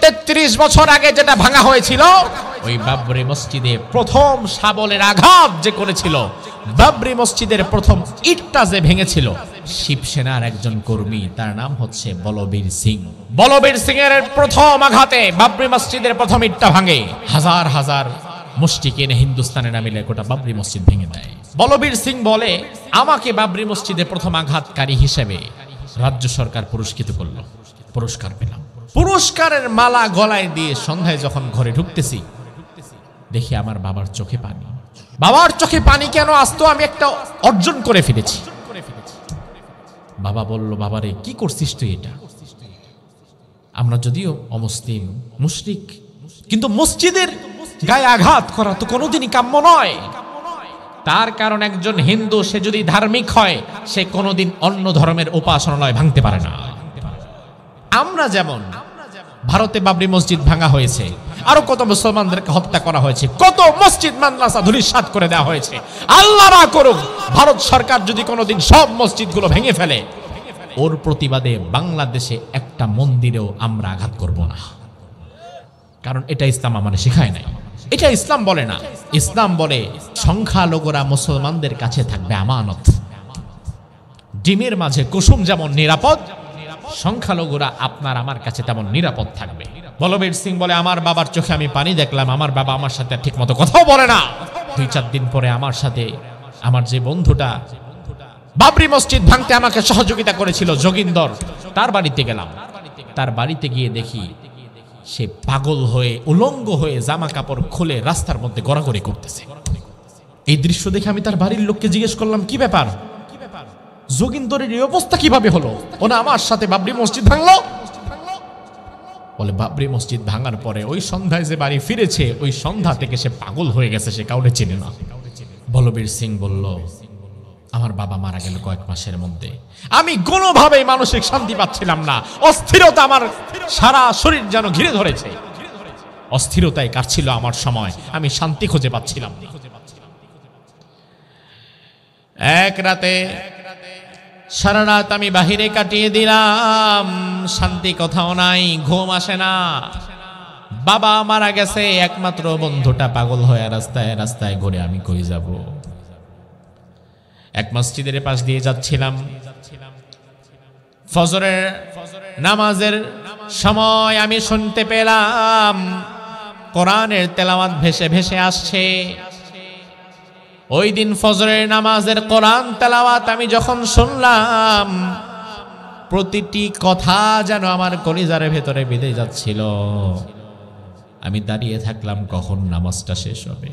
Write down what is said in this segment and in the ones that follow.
33 বছর আগে যেটা ভাঙা হয়েছিল, ওই বাবরি মসজিদে প্রথম শাবলের আঘাত যে করেছিল, বাবরি মসজিদের প্রথম ইটটা যে ভেঙেছিল, শিবসেনার একজন কর্মী, তার নাম হচ্ছে বলবীর সিং। বলবীর সিং এর প্রথম আঘাতে বাবরি মসজিদের প্রথম ইটটা ভাঙে, হাজার হাজার মুশরিক এনে হিন্দুস্তানে না মিলে গোটা বাবরি মসজিদ ভেঙে দেয়। বলবীর সিং বলে, আমাকে বাবরি মসজিদে প্রথম আঘাতকারী হিসেবে রাজ্য সরকার পুরস্কৃত করলো, পুরস্কার পেলাম। পুরস্কারের মালা গলায় দিয়ে সন্ধ্যায় যখন ঘরে ঢুকতেছি, দেখি আমার বাবার চোখে পানি। বাবার চোখে পানি কেন আসতো? আমি একটা অর্জন করে ফেলেছি। বাবা বলল, বাবারে কি করছিস তুই? এটা আমরা যদিও অমুসলিম মুশরিক, কিন্তু মসজিদের গায়ে আঘাত করা তো কোনোদিনই কাম্য নয়। তার কারণ একজন হিন্দু, সে যদি ধার্মিক হয়, সে কোনোদিন অন্য ধর্মের উপাসনালয় ভাঙতে পারে না। আমরা যেমন ভারতে বাবরি মসজিদ ভাঙা হয়েছে, আরো কত মুসলমানদেরকে হত্যা করা হয়েছে, কত মসজিদ মাদ্রাসা ধূলিসাৎ করে দেওয়া হয়েছে। আল্লাহ না করুক ভারত সরকার যদি কোনোদিন সব মসজিদগুলো ভেঙে ফেলে, ওর প্রতিবাদে বাংলাদেশে একটা মন্দিরেও আমরা আঘাত করব না। কারণ এটা ইসলাম আমাদের শেখায় নাই, এটা ইসলাম বলে না। ইসলাম বলে সংখ্যালঘুরা মুসলমানদের কাছে থাকবে আমানত। ডিমের মাঝে কুসুম যেমন নিরাপদ, সংখ্যালঘুরা আপনার আমার কাছে তেমন নিরাপদ থাকবে। বলবীর সিং বলে, আমার বাবার চোখে আমি পানি দেখলাম, আমার বাবা আমার সাথে ঠিক মতো কথাও বলে না। 2-4 দিন পরে আমার সাথে আমার যে বন্ধুটা বাবরি মসজিদ ভাঙতে আমাকে সহযোগিতা করেছিল, যোগিন্দর, তার বাড়িতে গেলাম। তার বাড়িতে গিয়ে দেখি সে পাগল হয়ে উলঙ্গ হয়ে জামা কাপড় খুলে রাস্তার মধ্যে গড়াগড়ি করতেছে। এই দৃশ্য দেখে আমি তার বাড়ির লোককে জিজ্ঞেস করলাম, কি ব্যাপার, যোগিন্দরের এই অবস্থা কিভাবে হলো? ওনা আমার সাথে বাবরি মসজিদ ভাঙলো। বলে, বাবরি মসজিদ ভাঙার পরে ওই সন্ধ্যায় যে বাড়ি ফিরেছে, ওই সন্ধ্যা থেকে সে পাগল হয়ে গেছে, সে কাউকে চেনে না। বলবীর সিং বলল, আমার বাবা মারা গেল কয়েক মাসের মধ্যে, আমি কোনোভাবেই মানসিক শান্তি পাচ্ছিলাম না। অস্থিরতা আমার সারা শরীর যেন ঘিরে ধরেছে, অস্থিরতায় কাটছিল আমার সময়, আমি শান্তি খুঁজে পাচ্ছিলাম না। এক রাতে সারা রাত আমি বাহিরে কাটিয়ে দিলাম, শান্তি কোথাও নাই, ঘুম আসে না। বাবা মারা গেছে, একমাত্র বন্ধুটা পাগল হয়ে রাস্তায় রাস্তায় ঘুরে, আমি কই যাব? এক মসজিদের পাশ দিয়ে যাচ্ছিলাম, ফজরের নামাজের সময় আমি শুনতে পেলাম কোরআনের তেলাওয়াত ভেসে ভেসে আসছে। ওই দিন ফজরের নামাজের কোরআন তেলাওয়াত আমি যখন শুনলাম, প্রতিটি কথা যেন আমার কলিজার ভেতরে বিঁধে যাচ্ছিল। আমি দাঁড়িয়ে থাকলাম কখন নামাজটা শেষ হবে।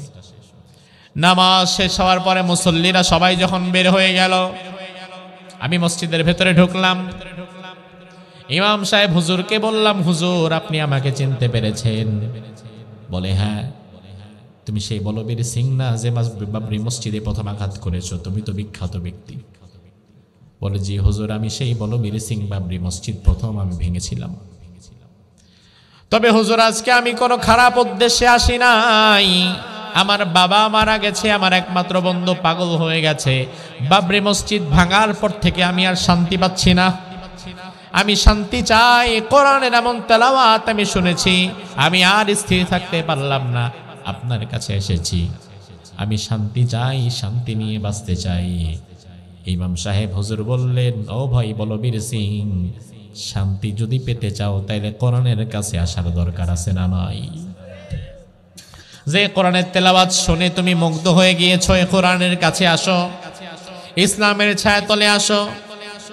নামাজ শেষ হওয়ার পরে মুসল্লিরা সবাই যখন বের হয়ে গেল, আমি মসজিদের ভেতরে ঢুকলাম। ইমাম সাহেব হুজুরকে বললাম, হুজুর আপনি আমাকে চিনতে পেরেছেন? বলে, হ্যাঁ। তুমি সেই বলবীর সিং না যে বাবরি মসজিদে প্রথম আঘাত করেছো? তুমি তো বিখ্যাত ব্যক্তি। বলে, জি হুজুর, আমি সেই বলবীর সিং, বাবরি মসজিদ প্রথম আমি ভেঙেছিলাম। তবে হুজুর, আজকে আমি কোনো খারাপ উদ্দেশ্যে আসি নাই। আমার বাবা মারা গেছে, আমার একমাত্র বন্ধু পাগল হয়ে গেছে। বাবরি মসজিদ ভাঙার পর থেকে আমি আর শান্তি পাচ্ছি না। আমি শান্তি চাই। কোরআনের এমন তেলাওয়াত আমি শুনেছি, আমি আর স্থির থাকতে পারলাম না, আপনার কাছে এসেছি। আমি শান্তি চাই, শান্তি নিয়ে বাঁচতে চাই। ইমাম সাহেব হুজুর বললেন, ও ভাই বলবীর সিং, শান্তি যদি পেতে চাও তাইলে কোরআনের কাছে আসার দরকার আছে না নাই? যে কোরআনের তেলাওয়াত শুনে তুমি মুগ্ধ হয়ে গিয়েছো, এই কোরআনের কাছে আসো, ইসলামের ছায়াতলে আসো।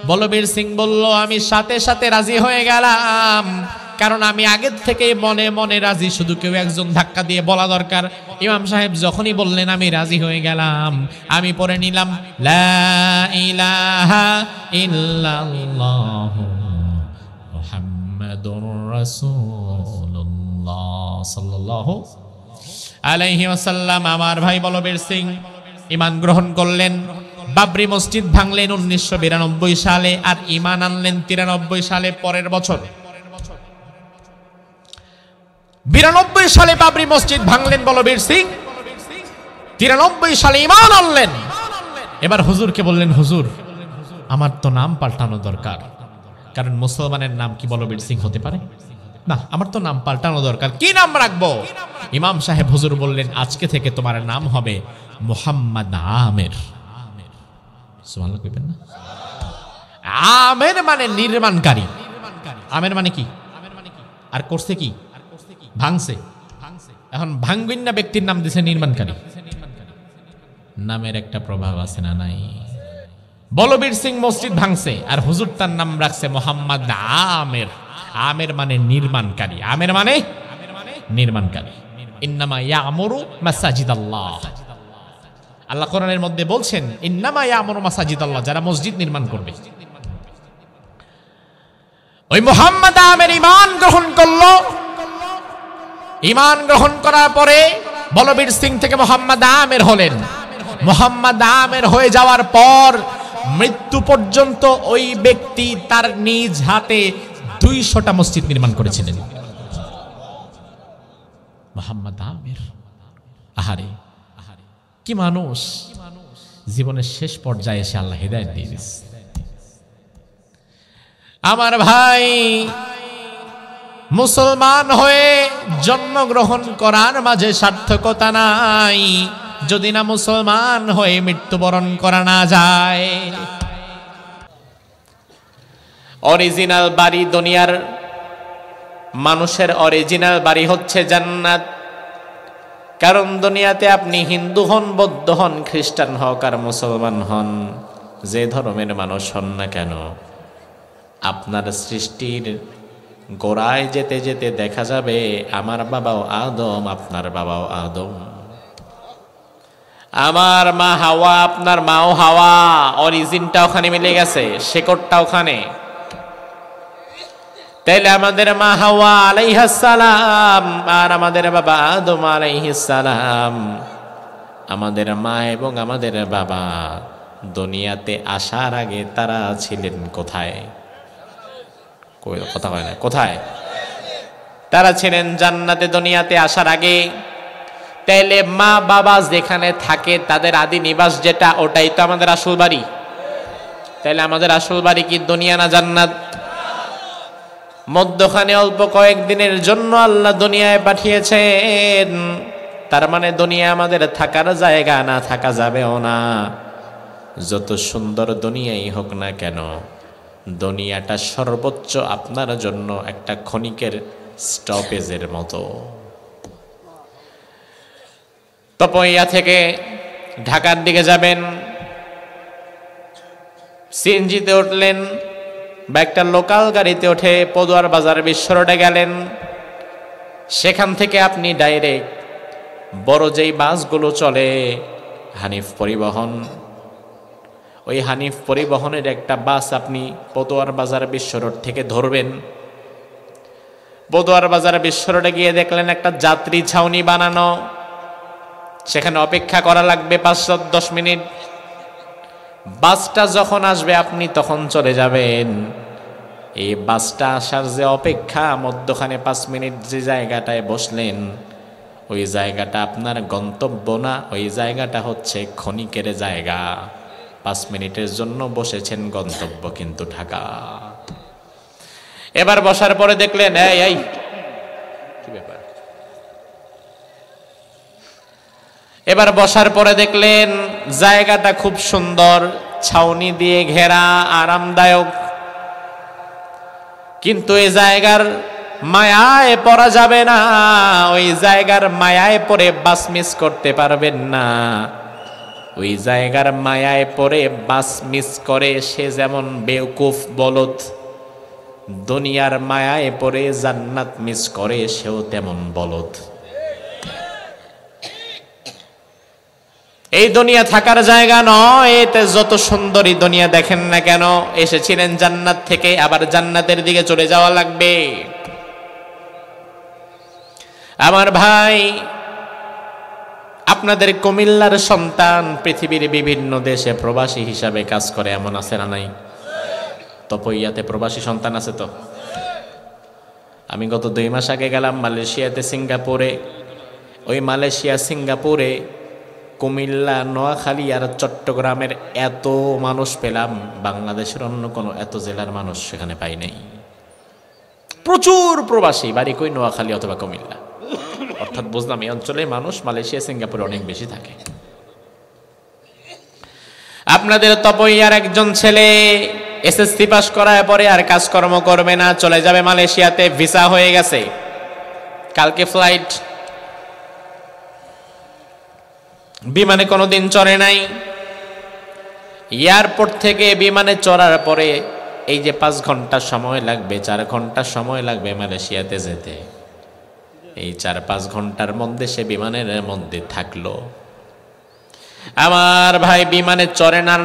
বলবীর সিং বলল, আমি সাথে সাথে রাজি হয়ে গেলাম, কারণ আমি আগের থেকে মনে মনে রাজি, শুধু কেউ একজন ধাক্কা দিয়ে বলা দরকার। ইমাম সাহেব যখনই বললেন আমি রাজি হয়ে গেলাম। আমি পড়ে নিলাম, লা ইলাহা ইল্লাল্লাহু মুহাম্মাদুর রাসূলুল্লাহ সাল্লাল্লাহু আলাইহি ওয়াসাল্লাম। আমার ভাই বলবীর সিং ঈমান গ্রহণ করলেন। বাবরি মসজিদ ভাঙলেন 1992 সালে, আর ঈমান আনলেন 93 সালে, পরের বছর। 92 সালে বাবরি মসজিদ ভাঙলেন বলবীর সিং, 93 সালে ঈমান আনলেন। এবার হুজুরকে বললেন, হুজুর আমার তো নাম পাল্টানো দরকার, কারণ মুসলমানের নাম কি বলবীর সিং হতে পারে? না, আমার তো নাম পাল্টানো দরকার। কি নাম রাখবো? ইমাম সাহেব হুজুর বললেন, আজকে থেকে তোমার নাম হবে মুহাম্মদ আমের। সুবহানাল্লাহ কইবেন না? আমের মানে নির্মাণকারী। আমের মানে কি? আর করছে কি? ভাঙছে। এখন ভাঙ্গিন্না ব্যক্তির নাম দিছে নির্মাণকারী। নামের একটা প্রভাব আছে না নাই? বলবীর সিং মসজিদ ভাঙছে আর হুজুর তার নাম রাখছে মোহাম্মদ আমের। আমের মানে নির্মাণকারী। আমের মানে নির্মাণকারী। ইন্নামা ইয়ামুরু মাসাজিদাল্লাহ। আল্লাহ কোরআনের মধ্যে বলছেন, ইন্নামা ইয়ামুরু মাসাজিদাল্লাহ, যারা মসজিদ নির্মাণ করবে। ওই মোহাম্মদ আমের ঈমান গ্রহণ করলো। ঈমান গ্রহণ করার পরে বলবীর সিং থেকে মোহাম্মদ আমের হলেন। মোহাম্মদ আমের হয়ে যাওয়ার পর মৃত্যু পর্যন্ত ওই ব্যক্তি তার নিজ হাতে 200টা মসজিদ নির্মাণ করেছিলেন। মোহাম্মদ আমের, আহারে কি মানুষ! জীবনের শেষ পর্যায়ে এসে আল্লাহ হিদায়াত দিয়ে দিয়েছে। আমার ভাই, মুসলমান হয়ে জন্মগ্রহণ করার মাঝে সার্থকতা নাই যদি না মুসলমান হয়ে মৃত্যুবরণ করা না যায়। অরিজিনাল বাড়ি, দুনিয়ার মানুষের অরিজিনাল বাড়ি হচ্ছে জান্নাত। কারণ দুনিয়াতে আপনি হিন্দু হন, বৌদ্ধ হন, খ্রিস্টান হোক আর মুসলমান হন, যে ধর্মের মানুষ হন না কেন, আপনার সৃষ্টির গোড়ায় যেতে যেতে দেখা যাবে আমার বাবাও আদম, আপনার বাবাও আদম। আমার মা হাওয়া, আপনার মাও হাওয়া। অরিজিনটা ওখানে মিলে গেছে, শেকড়টা ওখানে। তাইলে আমাদের মা হাওয়া আলাইহিস সালাম আর আমাদের বাবা আদম আলাইহিস সালাম, আমাদের মা এবং আমাদের বাবা দুনিয়াতে আসার আগে তারা ছিলেন কোথায়? কথা হয় না, কোথায়? তারা ছিলেন জান্নাতে দুনিয়াতে আসার আগে। তাইলে মা বাবা যেখানে থাকে তাদের আদি নিবাস যেটা, ওটাই তো আমাদের আসল বাড়ি। তাইলে আমাদের আসল বাড়ি কি দুনিয়া না জান্নাত? মধ্যখানে অল্প কয়েকদিনের জন্য আল্লাহ দুনিয়ায় পাঠিয়েছেন, তার মানে দুনিয়া আমাদের থাকার জায়গা না, থাকা যাবেও না। যত সুন্দর দুনিয়াই হোক না কেন, দুনিয়াটা সর্বোচ্চ আপনার জন্য একটা ক্ষণিকের স্টপেজের মতো। তপইয়া থেকে ঢাকার দিকে যাবেন, সিএনজিতে উঠলেন বা একটা লোকাল গাড়িতে উঠে পদুয়ার বাজার বিশ্ব রোডে গেলেন। সেখান থেকে আপনি ডাইরেক্ট বড় যেই বাসগুলো চলে, হানিফ পরিবহন, ওই হানিফ পরিবহনের একটা বাস আপনি পদুয়ার বাজার বিশ্ব রোড থেকে ধরবেন। পদুয়ার বাজার বিশ্ব রোডে গিয়ে দেখলেন একটা যাত্রী ছাউনি বানানো, সেখানে অপেক্ষা করা লাগবে 5-10 মিনিট। বাসটা যখন আসবে আপনি তখন চলে যাবেন। এই বাসটা আসার যে অপেক্ষা, মধ্যখানে 5 মিনিট যে জায়গাটায় বসলেন, ওই জায়গাটা আপনার গন্তব্য না, ওই জায়গাটা হচ্ছে ক্ষণিকের জায়গা। 5 মিনিটের জন্য বসেছেন, গন্তব্য কিন্তু ঢাকা। এবার বসার পরে দেখলেন, এই কি ব্যাপার? এবার বসার পরে দেখলেন জায়গাটা খুব সুন্দর, ছাউনি দিয়ে ঘেরা, আরামদায়ক। কিন্তু এই জায়গার মায়ায় পড়া যাবে না, ওই জায়গার মায়ায় পড়ে বাস মিস করতে পারবেন না। ওই জায়গার মায়ায় পড়ে বাস মিস করে সে যেমন বেউকুফ বলদ, দুনিয়ার মায়ায় পড়ে জান্নাত মিস করে সেও তেমন বলদ। এই দুনিয়া থাকার জায়গা নয়। এতে যত সুন্দরী দুনিয়া দেখেন না কেন, এসেছিলেন জান্নাত থেকে, আবার জান্নাতের দিকে চলে যাওয়া লাগবে। আমার ভাই, আপনাদের কুমিল্লার সন্তান পৃথিবীর বিভিন্ন দেশে প্রবাসী হিসাবে কাজ করে, এমন আছে না নাই? তপইয়াতে প্রবাসী সন্তান আছে তো। আমি গত 2 মাস আগে গেলাম মালয়েশিয়াতে, সিঙ্গাপুরে। ওই মালয়েশিয়া, সিঙ্গাপুরে, কুমিল্লা, নোয়াখালী আর চট্টগ্রামের এত মানুষ পেলাম, বাংলাদেশের অন্য কোনো এত জেলার মানুষ সেখানে পাই নাই। প্রচুর প্রবাসী, বাড়ি কই নোয়াখালী অথবা কুমিল্লা, অর্থাৎ বুঝলাম এই অঞ্চলে মানুষ মালয়েশিয়া সিঙ্গাপুরে অনেক বেশি থাকে। আপনাদের তপইয়ার একজন ছেলে এসএসসি পাস করার পরে আর কাজকর্ম করবে না, চলে যাবে মালয়েশিয়াতে, ভিসা হয়ে গেছে, কালকে ফ্লাইট, বিমানে কোনোদিন চড়ে নাই। এয়ারপোর্ট থেকে বিমানে চড়ার পরে এই যে 5 ঘন্টা সময় লাগবে, 4 ঘন্টা সময় লাগবে মালয়েশিয়াতে যেতে, এই 4-5 ঘন্টার মধ্যে সে বিমানের মধ্যে থাকলো। আমার ভাই বিমানে চড়েন আর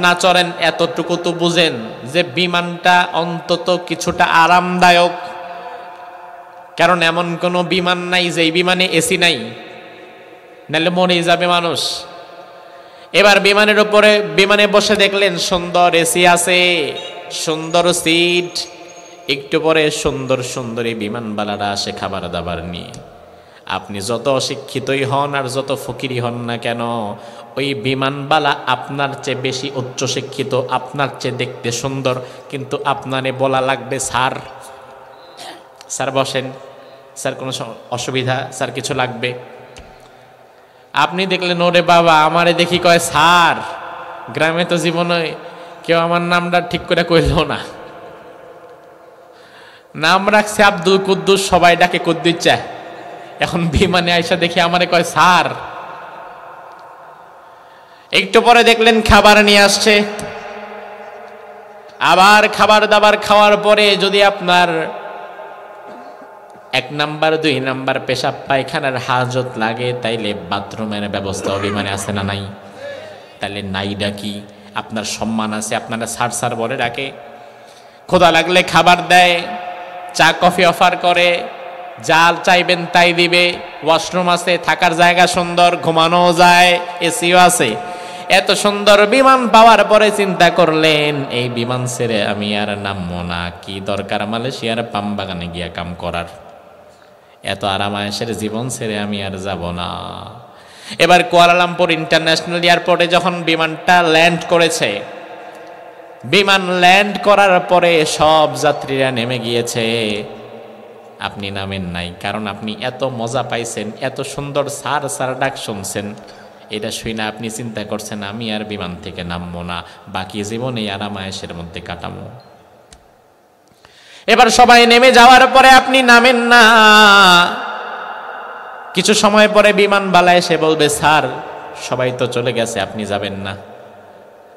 না চড়েন এতটুকু তো বুঝেন যে বিমানটা অন্তত কিছুটা আরামদায়ক, কারণ এমন কোনো বিমান নাই যে বিমানে এসি নাই, নাহলে মরেই যাবে মানুষ। এবার বিমানের উপরে বিমানে বসে দেখলেন সুন্দর এসি আছে, সুন্দর সিট, একটু পরে সুন্দর সুন্দরী বিমানবালারা আসে খাবার দাবার নিয়ে। আপনি যত অশিক্ষিতই হন আর যত ফকিরি হন না কেন, ওই বিমানবালা আপনার চেয়ে বেশি উচ্চশিক্ষিত, আপনার চেয়ে দেখতে সুন্দর, কিন্তু আপনারে বলা লাগবে স্যার, স্যার বসেন, স্যার কোনো অসুবিধা, স্যার কিছু লাগবে। আপনি দেখলেন ওরে বাবা আমারে দেখি কয় স্যার, গ্রামে তো জীবনে কেউ আমার নামটা ঠিক করে কইল না, নাম রাখছে আব্দুল কুদ্দুস, সবাই ডাকে কুদ্দুচ্চা, এখন বিমানে আইসা দেখি আমারে কয় স্যার। একটু পরে দেখলেন খাবার নিয়ে আসছে, আবার খাবার দাবার খাওয়ার পরে যদি আপনার 1 নাম্বার 2 নাম্বার পেশাব পায়খানার হাজত লাগে, তাইলে বাথরুমের ব্যবস্থা বিমানে আছে না নাই? তাইলে নাই ডাকি, আপনার সম্মান আছে, আপনারা স্যার স্যার বলে ডাকে। ক্ষুধা লাগলে খাবার দেয়, চা কফি অফার করে, যা চাইবেন তাই দিবে, ওয়াশরুম আছে, থাকার জায়গা সুন্দর, ঘুমানো যায়, এসিও আছে। এত সুন্দর বিমান পাওয়ার পরে চিন্তা করলেন এই বিমান ছেড়ে আমি আর নামবো না, কি দরকার মালয়েশিয়ার পাম বাগানে গিয়া কাম করার, এত আরামায়েশের জীবন ছেড়ে আমি আর যাব না। এবার কুয়ালালামপুর ইন্টারন্যাশনাল এয়ারপোর্টে যখন বিমানটা ল্যান্ড করেছে, বিমান ল্যান্ড করার পরে সব যাত্রীরা নেমে গিয়েছে, আপনি নামেন নাই, কারণ আপনি এত মজা পাইছেন, এত সুন্দর স্যার স্যার ডাক শুনছেন, এটা শুই না আপনি চিন্তা করছেন আমি আর বিমান থেকে নামবো না, বাকি জীবন এই আরামায়েশের মধ্যে কাটাবো। এবার সবাই নেমে যাওয়ার পরে আপনি নামেন না, কিছু সময় পরে বিমানবালা এসে বলবে স্যার সবাই তো চলে গেছে, আপনি যাবেন না?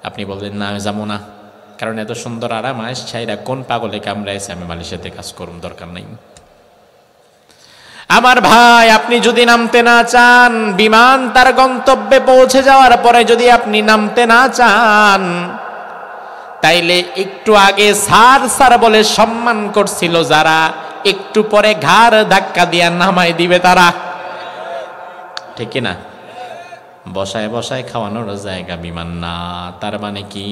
আপনি বলবেন না আমি যাবো না, কারণ এত সুন্দর আরামায়েশ ছাইরা কোন পাগলে কামড়াইছে, আমি মালয়েশিয়াতে কাজ করুন, দরকার নাই। আমার ভাই আপনি যদি নামতে না চান, বিমান তার গন্তব্যে পৌঁছে যাওয়ার পরে যদি আপনি নামতে না চান, তাইলে একটু আগে স্যার স্যার বলে সম্মান করছিল যারা, একটু পরে ঘাড় ধাক্কা দিয়া নামাই দিবে তারা, ঠিক না? বসায় বসায় খাওয়ানোর জায়গা বিমান না। তার মানে কি,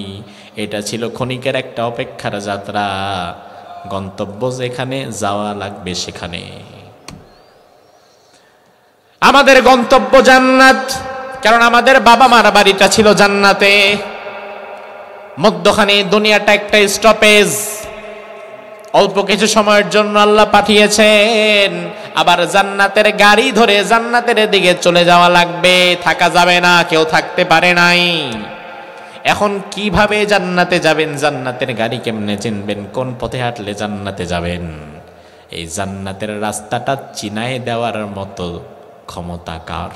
এটা ছিল ক্ষণিকের একটা অপেক্ষার যাত্রা, গন্তব্য যেখানে যাওয়া লাগবে সেখানে। আমাদের গন্তব্য জান্নাত, কারণ আমাদের বাবা মার বাড়িটা ছিল জান্নাতে, মধ্যখানে দুনিয়াটা একটা স্টপেজ, অল্প কিছু সময়ের জন্য আল্লাহ পাঠিয়েছেন, আবার জান্নাতের গাড়ি ধরে জান্নাতের দিকে চলে যাওয়া লাগবে, থাকা যাবে না, কেউ থাকতে পারে নাই। এখন কিভাবে জান্নাতে যাবেন, জান্নাতের গাড়ি কেমনে চিনবেন, কোন পথে হাঁটলে জান্নাতে যাবেন, এই জান্নাতের রাস্তাটা চিনায় দেওয়ার মতো ক্ষমতা কার?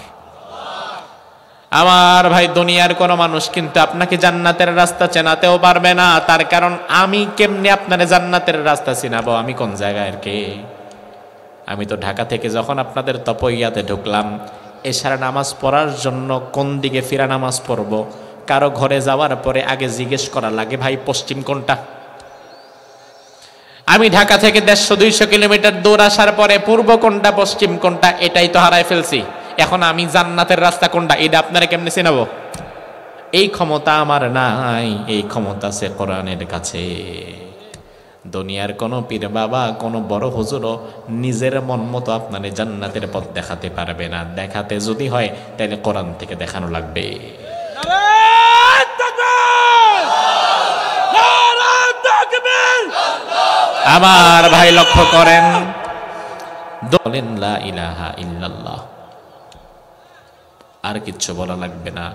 আমার ভাই দুনিয়ার কোন মানুষ কিন্তু আপনাকে জান্নাতের রাস্তা চেনাতেও পারবে না, তার কারণ আমি কেমনে আপনার জান্নাতের রাস্তা চিনাবো, আমি কোন জায়গায় কে? আমি তো ঢাকা থেকে যখন আপনাদের তপইয়াতে ঢুকলাম, এশার নামাজ পড়ার জন্য কোন দিকে ফিরা নামাজ পড়ব, কারো ঘরে যাওয়ার পরে আগে জিজ্ঞেস করা লাগে ভাই পশ্চিম কোনটা। আমি ঢাকা থেকে 150-200 কিলোমিটার দূর আসার পরে পূর্ব কোনটা পশ্চিম কোনটা এটাই তো হারাই ফেলছি, এখন আমি জান্নাতের রাস্তা কোনটা এটা আপনারা কেমনে চিনাবো? এই ক্ষমতা আমার নাই, এই ক্ষমতা আছে কোরআনের কাছে। দুনিয়ার কোনো পীর বাবা, কোনো বড় হুজুরও নিজের মন মতো আপনার জান্নাতের পথ দেখাতে পারবে না, দেখাতে যদি হয় তাহলে কোরআন থেকে দেখানো লাগবে। আমার ভাই লক্ষ্য করেন, বলেন লা ইলাহা ইল্লাল্লাহ, আর কিচ্ছু বলা লাগবে না।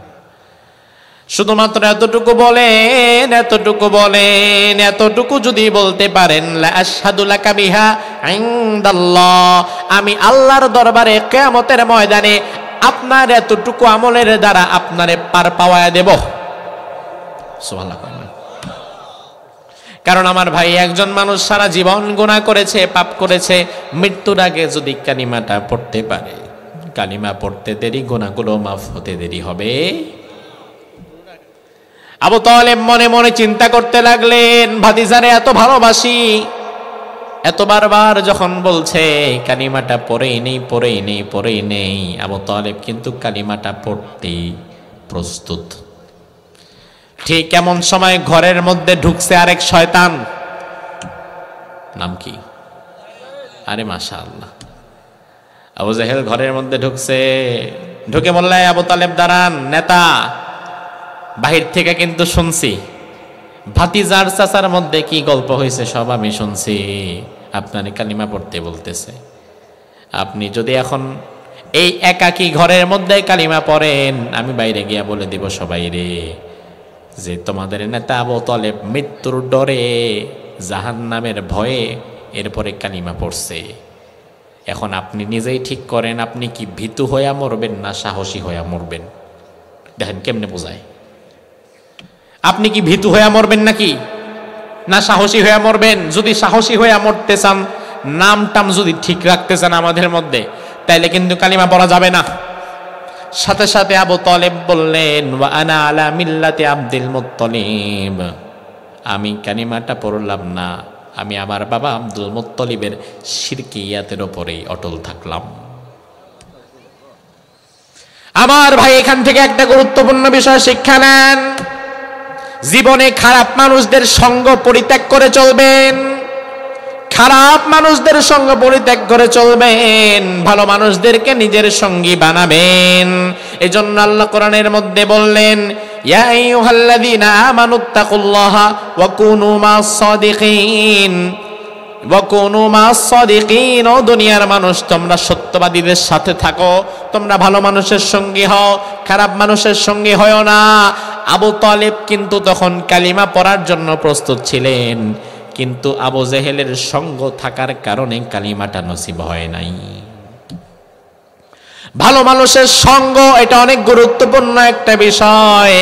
শুধুমাত্র এতটুকু বলেন, এতটুকু বলেন, এতটুকু যদি বলতে পারেন, লা আশহাদু লাকা বিহা ইনদাল্লাহ, আমি আল্লাহর দরবারে কিয়ামতের ময়দানে আপনার এতটুকু আমলের দ্বারা আপনারে পার পাওয়ায় দেব। সুবহানাল্লাহ। কারণ আমার ভাই, একজন মানুষ সারা জীবন গুনাহ করেছে, পাপ করেছে, মৃত্যুর আগে যদি কালিমাটা পড়তে পারে, কালিমা পড়তে দেরি, গুনাহগুলো মাফ হতে দেরি হবে। আবু তালেব মনে মনে চিন্তা করতে লাগলেন, ভাতিজারে এত ভালোবাসি, এত বারবার যখন বলছে কালিমাটা পড়েই নেই, পড়েই নেই, পড়েই নেই, আবু তালেব কিন্তু কালিমাটা পড়তেই প্রস্তুত। ঠিক এমন সময় ঘরের মধ্যে ঢুকছে আরেক শয়তান। নাম কি? আরে মাশাআল্লাহ, আবু জাহেল ঘরের মধ্যে ঢুকছে। ঢুকে বললে, আবু তালেব দাঁড়ান, নেতা, বাহির থেকে কিন্তু শুনছি ভাতিজার চাচার মধ্যে কি গল্প হয়েছে সব আমি শুনছি, আপনার কালিমা পড়তে বলতেছে। আপনি যদি এখন এই একাকী ঘরের মধ্যে কালিমা পড়েন, আমি বাইরে গিয়া বলে দিব সবাই রে যে তোমাদের নেতা আবু তালেব মৃত্যুর ডরে, জাহান্নামের ভয়ে এরপরে কালিমা পড়ছে। এখন আপনি নিজেই ঠিক করেন, আপনি কি ভীতু হইয়া মরবেন না সাহসী হইয়া মরবেন? দেখেন কেমনে বোঝায়। আপনি কি ভীতু হইয়া মরবেন নাকি না সাহসী হইয়া মরবেন? যদি সাহসী হইয়া মরতে চান, নামটাম যদি ঠিক রাখতে চান আমাদের মধ্যে, তাইলে কিন্তু কালিমা পড়া যাবে না। সাথে সাথে আবু তালেব বললেন, ওয়া আনা আলা মিল্লাতি আব্দুল মুত্তালিব, আমি কালিমাটা পড়লাম না, আমি আমার বাবা আব্দুল মুত্তালিবের শিরকিয়াতের উপরেই অটল থাকলাম। আমার ভাই, এখান থেকে একটা গুরুত্বপূর্ণ বিষয় শিক্ষা নেন। জীবনে খারাপ মানুষদের সঙ্গ পরিত্যাগ করে চলবেন, খারাপ মানুষদের সঙ্গ পরিত্যাগ করে চলবেন, ভালো মানুষদেরকে নিজের সঙ্গী বানাবেন। এজন্য আল্লাহ কোরআনের মধ্যে বললেন, ইয়া আইয়ুহাল্লাযীনা আমানুত্তাকুল্লাহা ওয়া কুনু মাস সাদিকিন, ওয়া কুনু মাস সাদিকিন, ও দুনিয়ার মানুষ তোমরা সত্যবাদীদের সাথে থাকো, তোমরা ভালো মানুষের সঙ্গী হও, খারাপ মানুষের সঙ্গী হয়ো না। আবু তালেব কিন্তু তখন কালিমা পড়ার জন্য প্রস্তুত ছিলেন, কিন্তু আবু জেহেলের সঙ্গ থাকার কারণে কালিমাটা নসিব হয় নাই। ভালো মানুষের সঙ্গ এটা অনেক গুরুত্বপূর্ণ একটা বিষয়।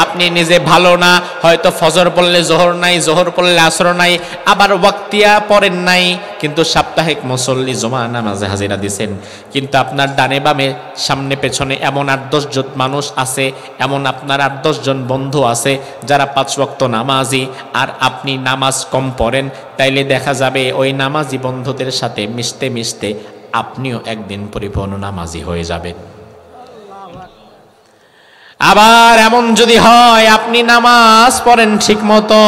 আপনি নিজে ভালো না, হয়তো ফজর পড়লে জোহর নাই, জোহর পড়লে আসর নাই, আবার ওয়াক্তিয়া পড়েন নাই, কিন্তু সাপ্তাহিক মুসল্লি জমা নামাজে হাজিরা দিছেন, কিন্তু আপনার ডানে বামে সামনে পেছনে এমন 8-10 জন মানুষ আছে, এমন আপনার 8-10 জন বন্ধু আছে যারা 5 ওয়াক্ত নামাজি, আর আপনি নামাজ কম পড়েন, তাইলে দেখা যাবে ওই নামাজি বন্ধুদের সাথে মিশতে মিশতে আপনিও একদিন পরিপূর্ণ নামাজি হয়ে যাবেন। আবার এমন যদি হয় আপনি নামাজ পড়েন ঠিক মতো,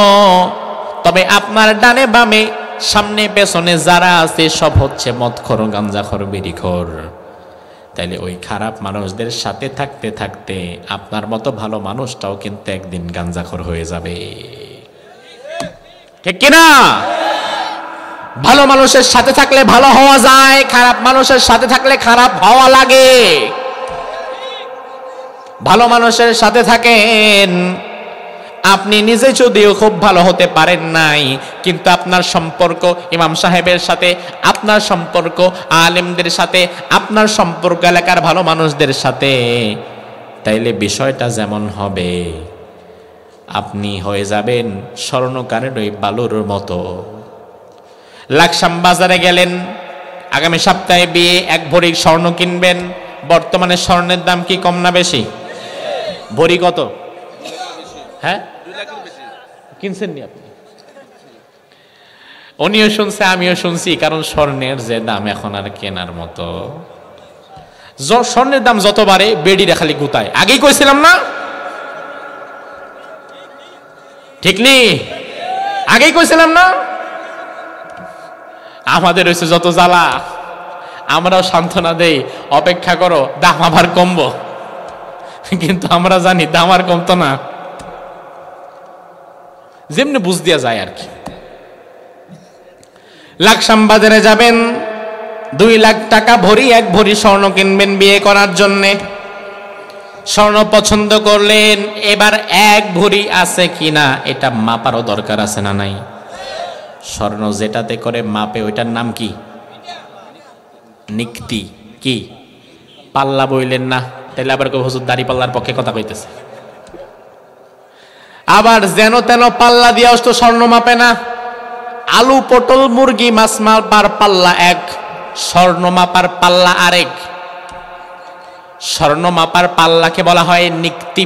তবে আপনার ডানে বামে সামনে পেছনে যারা আছে সব হচ্ছে মদখোর, গাঞ্জাখোর, বিড়িখোর, তাইলে ওই খারাপ মানুষদের সাথে থাকতে থাকতে আপনার মতো ভালো মানুষটাও কিন্তু একদিন গাঞ্জাখোর হয়ে যাবে, ঠিক কিনা? ভালো মানুষের সাথে থাকলে ভালো হওয়া যায়, খারাপ মানুষের সাথে থাকলে খারাপ হওয়া লাগে। ভালো মানুষের সাথে থাকেন, আপনি নিজে যদিও খুব ভালো হতে পারেন নাই, কিন্তু আপনার সম্পর্ক ইমাম সাহেবের সাথে, আপনার সম্পর্ক আলেমদের সাথে, আপনার সম্পর্ক এলাকার ভালো মানুষদের সাথে, তাইলে বিষয়টা যেমন হবে, আপনি হয়ে যাবেন স্বর্ণকারের ওই বালুর মতো। লাকসাম বাজারে গেলেন, আগামী সপ্তাহে বিয়ে, 1 ভরি স্বর্ণ কিনবেন। বর্তমানে স্বর্ণের দাম কি কম না বেশি? ভরি কত? হ্যাঁ, 2 লাখের বেশি। কিনছেন নি আপনি? উনিও শুনছে, আমিও শুনছি, কারণ স্বর্ণের যে দাম এখন আর কেনার মতো। স্বর্ণের দাম যত বাড়ে বেডিরা খালি গুতায়। আগেই কইছিলাম না? ঠিক নেই? আগেই কইছিলাম না? আমাদের হয়েছে যত জ্বালা, আমরাও সান্ত্বনা দেই, অপেক্ষা করো দাম আবার কমবো, কিন্তু আমরা জানি দাম আর কমতো না, যেমনি বুঝ দিয়া যায় আর কি। লাকসাম বাজারে যাবেন, 2 লাখ টাকা ভরি, 1 ভরি স্বর্ণ কিনবেন বিয়ে করার জন্যে। স্বর্ণ পছন্দ করলেন, এবার 1 ভরি আছে কিনা এটা মাপারও দরকার আছে না নাই? স্বর্ণ যেটাতে করে মাপে ওইটার নাম কি? নিক্তি। কি পাল্লা বইলেন না, তাহলে আবার কেউ হুজুর দাড়ি পাল্লার পক্ষে কথা কইতেছে। আবার যেন তেন পাল্লা দিয়া তো স্বর্ণ মাপে না। আলু পটল মুরগি মাছ মাপার পাল্লা এক, স্বর্ণ মাপার পাল্লা আরেক। স্বর্ণ মাপার পাল্লাকে বলা হয় নিক্তি।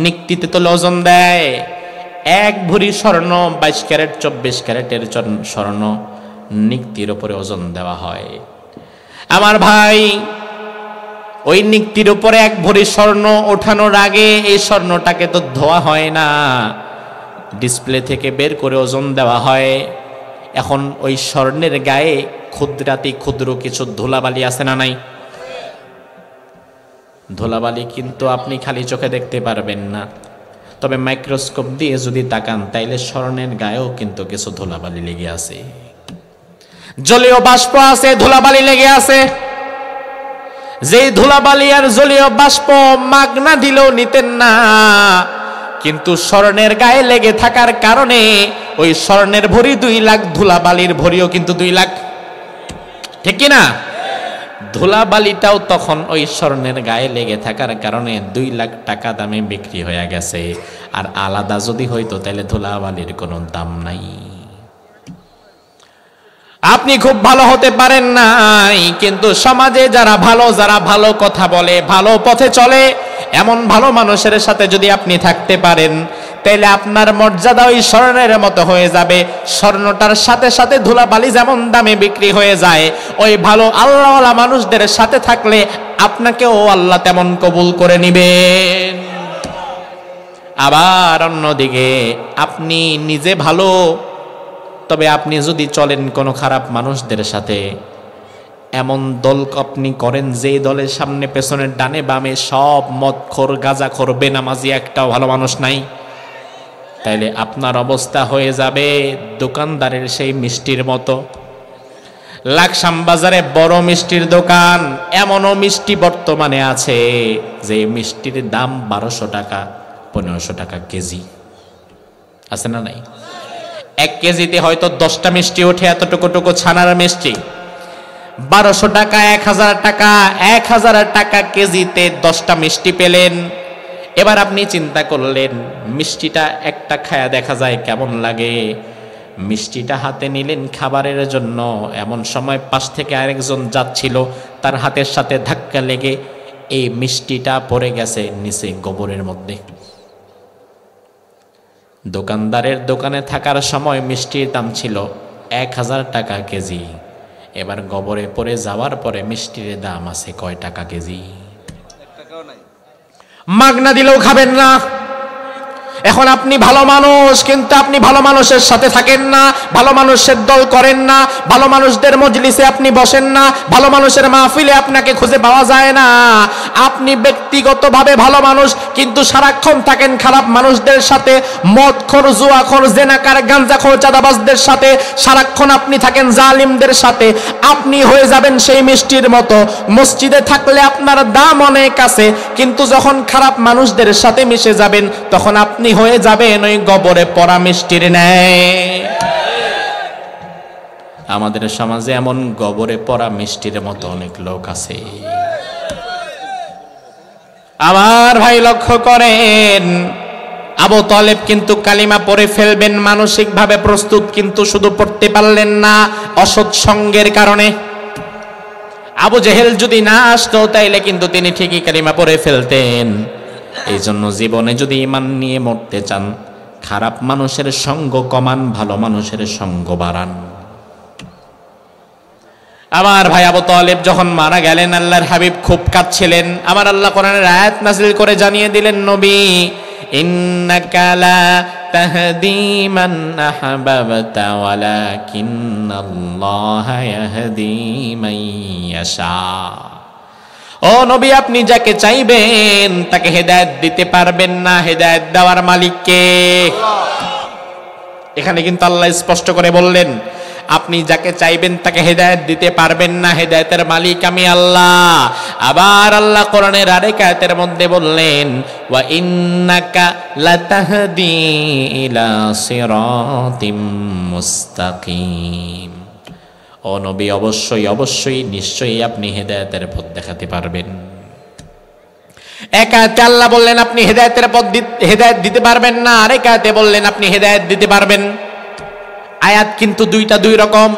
নিক্তিতে তো ওজন দেয়। 1 ভরি স্বর্ণ 22 ক্যারেট 24 ক্যারেটের স্বর্ণ নিক্তির উপরে ওজন দেওয়া হয়। আমার ভাই, ওই নিক্তির উপরে 1 ভরি স্বর্ণ ওঠানোর আগে এই স্বর্ণটাকে তো ধোয়া হয় না, ডিসপ্লে থেকে বের করে ওজন দেওয়া হয়। এখন ওই স্বর্ণের গায়ে ক্ষুদ্রাতি ক্ষুদ্র কিছু ধুলাবালি আছে না নাই? ধুলাবালি কিন্তু আপনি খালি চোখে দেখতে পারবেন না, তবে মাইক্রোস্কোপ দিয়ে যদি তাকান তাইলে স্বর্ণের গায়েও কিন্তু কিছু ধুলাবালি লেগে আছে। জলীয় বাষ্প আছে, ধুলাবালি লেগে আছে। যেই ধুলাবালি আর জলীয় বাষ্প মাগনা দিলেও নিতেন না, কিন্তু স্বর্ণের গায়ে লেগে থাকার কারণে ওই স্বর্ণের ভরি 2 লাখ, ধুলাবালির ভরিও কিন্তু 2 লাখ। ঠিক কি না? ধুলাবালিটাও তখন ওই স্বর্ণের গায়ে লেগে থাকার কারণে 2 লাখ টাকা দামে বিক্রি হয়ে গেছে। আর আলাদা যদি হইতো তাহলে ধুলাবালির কোনো দাম নাই। আপনি খুব ভালো হতে পারেন নাই, কিন্তু সমাজে যারা ভালো কথা বলে, ভালো পথে চলে, এমন ভালো মানুষের সাথে যদি আপনি থাকতে পারেন, তাইলে আপনার মর্যাদা ওই স্বর্ণের মতো হয়ে যাবে। স্বর্ণটার সাথে সাথে ধুলাবালি যেমন দামে বিক্রি হয়ে যায়, ওই ভালো আল্লাহওয়ালা মানুষদের সাথে থাকলে আপনাকেও আল্লাহ তেমন কবুল করে নিবেন। আবার অন্যদিকে আপনি নিজে ভালো, তবে আপনি যদি চলেন কোনো খারাপ মানুষদের সাথে, এমন দল আপনি করেন যে দলের সামনে পেছনের ডানে বামে সব মদখোর গাঁজাখোর বেনামাজি, একটাও ভালো মানুষ নাই, তাইলে আপনার অবস্থা হয়ে যাবে দোকানদারের সেই মিষ্টির মতো। লাকসাম বাজারে বড় মিষ্টির দোকান, এমনও মিষ্টি বর্তমানে আছে যে মিষ্টির দাম 1200 টাকা 1500 টাকা কেজি। আছে না নাই? 1 কেজিতে হয়তো 10টা মিষ্টি ওঠে, এতটুকু ছানার মিষ্টি। 1200 টাকা, 1000 টাকা, 1000 টাকা কেজিতে 10টা মিষ্টি পেলেন। এবার আপনি চিন্তা করলেন মিষ্টিটা একটা খায়া দেখা যায় কেমন লাগে। মিষ্টিটা হাতে নিলেন খাবারের জন্য, এমন সময় পাশ থেকে আরেকজন যাচ্ছিল, তার হাতের সাথে ধাক্কা লেগে এই মিষ্টিটা পড়ে গেছে নিচে গোবরের মধ্যে। দোকানদারের দোকানে থাকার সময় মিষ্টির দাম ছিল 1000 টাকা কেজি। এবার গোবরে পড়ে যাওয়ার পরে মিষ্টির দাম আছে কয় টাকা কেজি? মাগনা দিলেও খাবেন না। এখন আপনি ভালো মানুষ, কিন্তু আপনি ভালো মানুষের সাথে থাকেন না, ভালো মানুষের দল করেন না, ভালো মানুষদের মজলিসে আপনি বসেন না, ভালো মানুষের মাহফিলে আপনাকে খুঁজে পাওয়া যায় না। আপনি ব্যক্তিগতভাবে ভালো মানুষ, কিন্তু সারাক্ষণ থাকেন খারাপ মানুষদের সাথে, মদখোর, জুয়াখোর, জেনাকার, গাঞ্জাখোর, চাঁদাবাজদের সাথে। সারাক্ষণ আপনি থাকেন জালিমদের সাথে। আপনি হয়ে যাবেন সেই মিষ্টির মতো। মসজিদে থাকলে আপনার দাম অনেক আছে, কিন্তু যখন খারাপ মানুষদের সাথে মিশে যাবেন তখন আপনি হয়ে যাবেন ওই গোবরে পড়া মিষ্টির ন্যায়। আমাদের সমাজে এমন গোবরে পড়া মিষ্টির মতো অনেক লোক আছে। আমার ভাই লক্ষ্য করেন, আবু তালেব কিন্তু কালিমা পড়ে ফেলবেন, মানসিকভাবে প্রস্তুত, কিন্তু শুধু পড়তে পারলেন না অসৎ সঙ্গের কারণে। আবু জেহেল যদি না আসতো তাইলে কিন্তু তিনি ঠিকই কালিমা পড়ে ফেলতেন। এই জন্য জীবনে যদি ঈমান নিয়ে মরতে চান, খারাপ মানুষের সঙ্গ কমান, ভালো মানুষের সঙ্গ বাড়ান। আমার ভাই আবু তালেব যখন মারা গেলেন, আল্লাহর হাবিব খুব কাঁদছিলেন। আমার আল্লাহ কোরআনের আয়াত নাযিল করে জানিয়ে দিলেন, নবী ইন্নাকা লা তাহদি মান আহবাবতা ওয়ালাকিন্নাল্লাহা ইয়াহদি মান ইয়াশা। ও নবী, আপনি যাকে চাইবেন তাকে হেদায়েত দিতে পারবেন না, হেদায়েত দেওয়ার মালিক কে? এখানে কিন্তু আল্লাহ স্পষ্ট করে বললেন, আপনি যাকে চাইবেন তাকে হেদায়েত দিতে পারবেন না, হেদায়েতের মালিক আমি আল্লাহ। আবার আল্লাহ কোরআনের আরেক আয়াতের মধ্যে বললেন, ওয়া ইন্নাকা লাতাহদি ইলা সিরাতিম মুস্তাকিম। ও নবী, অবশ্যই অবশ্যই নিশ্চয়ই আপনি হেদায়েতের পথ দেখাতে পারবেন। এক আয়াতে আল্লাহ বললেন আপনি হেদায়েতের পথ হেদায়েত দিতে পারবেন না, আরেক আয়াতে বললেন আপনি হেদায়েত দিতে পারবেন। আয়াত কিন্তু দুইটা দুই রকম।